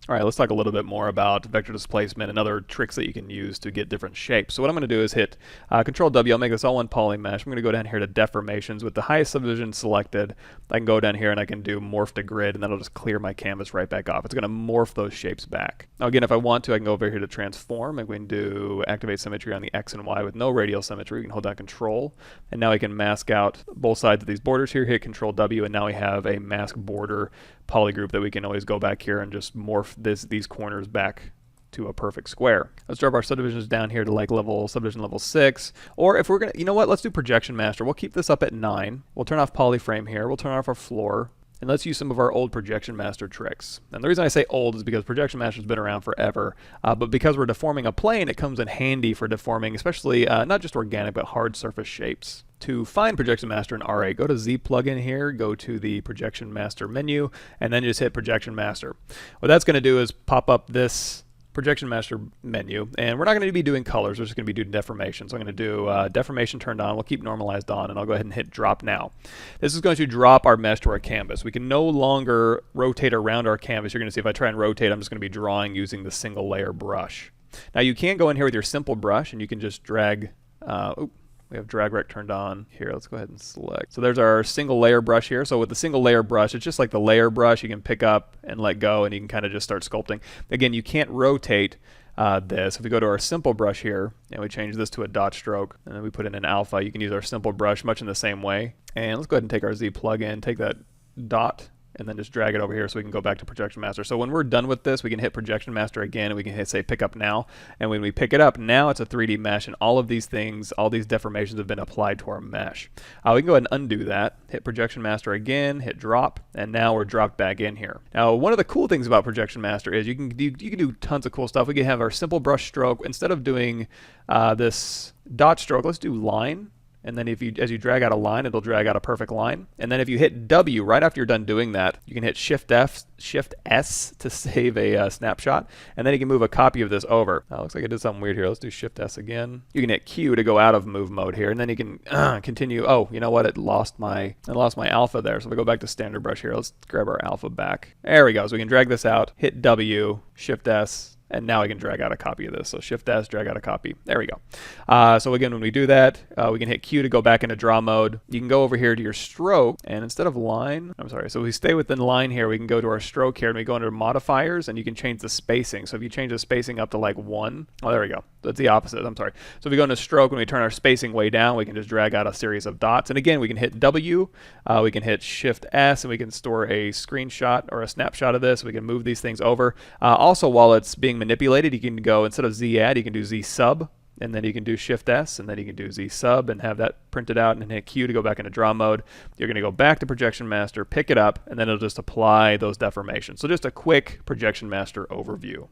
All right, let's talk a little bit more about vector displacement and other tricks that you can use to get different shapes. So what I'm going to do is hit Control W. I'll make this all one poly mesh. I'm going to go down here to deformations. With the highest subdivision selected, I can go down here and I can do morph to grid, and that'll just clear my canvas right back off. It's going to morph those shapes back. Now again, if I want to, I can go over here to transform, and we can do activate symmetry on the X and Y with no radial symmetry. We can hold down Control, and now we can mask out both sides of these borders here, hit Control W, and now we have a mask border polygroup that we can always go back here and just morph these corners back to a perfect square. Let's drop our subdivisions down here to like subdivision level 6. Or if we're gonna, you know what, let's do projection master. We'll keep this up at 9. We'll turn off polyframe here. We'll turn off our floor. And let's use some of our old projection master tricks. And the reason I say old is because projection master's been around forever. But because we're deforming a plane, it comes in handy for deforming, especially not just organic, but hard surface shapes. To find Projection Master in R8, go to Z plugin here, go to the Projection Master menu, and then just hit Projection Master. What that's going to do is pop up this Projection Master menu, and we're not going to be doing colors, we're just going to be doing deformation. So I'm going to do deformation turned on, we'll keep normalized on, and I'll go ahead and hit drop now. This is going to drop our mesh to our canvas. We can no longer rotate around our canvas. You're going to see if I try and rotate, I'm just going to be drawing using the single layer brush. Now you can go in here with your simple brush, and you can just drag, we have drag rect turned on. Here, let's go ahead and select. So there's our single layer brush here. So with the single layer brush, it's just like the layer brush. You can pick up and let go, and you can kind of just start sculpting. Again, you can't rotate this. If we go to our simple brush here, and we change this to a dot stroke, and then we put in an alpha, you can use our simple brush much in the same way. And let's go ahead and take our Z plugin, take that dot, and then just drag it over here so we can go back to Projection Master. So when we're done with this, we can hit Projection Master again, and we can hit, say, pick up now. And when we pick it up, now it's a 3D mesh, and all of these things, all these deformations have been applied to our mesh. We can go ahead and undo that, hit Projection Master again, hit drop, and now we're dropped back in here. Now, one of the cool things about Projection Master is you can do tons of cool stuff. We can have our simple brush stroke. Instead of doing this dot stroke, let's do line. And then as you drag out a line, it'll drag out a perfect line. And then if you hit W right after you're done doing that, you can hit Shift S to save a snapshot. And then you can move a copy of this over. Looks like I did something weird here. Let's do Shift S again. You can hit Q to go out of move mode here. And then you can continue. Oh, you know what? I lost my alpha there. So if we go back to standard brush here, let's grab our alpha back. There we go. So we can drag this out, hit W, Shift S, and now I can drag out a copy of this. So Shift S, drag out a copy. There we go. So again, when we do that, we can hit Q to go back into draw mode. You can go over here to your stroke, and instead of line, so we stay within line here, we can go to our stroke here, and we go under modifiers, and you can change the spacing. So if you change the spacing up to like 1, oh, there we go. That's the opposite, I'm sorry. So if we go into stroke, when we turn our spacing way down, we can just drag out a series of dots. And again, we can hit W, we can hit Shift S, and we can store a screenshot or a snapshot of this. We can move these things over. Also, while it's being manipulated, you can go, instead of Z add, you can do Z sub, and then you can do Shift S, and then you can do Z sub and have that printed out, and then hit Q to go back into draw mode. You're going to go back to Projection Master, pick it up, and then it'll just apply those deformations. So just a quick Projection Master overview.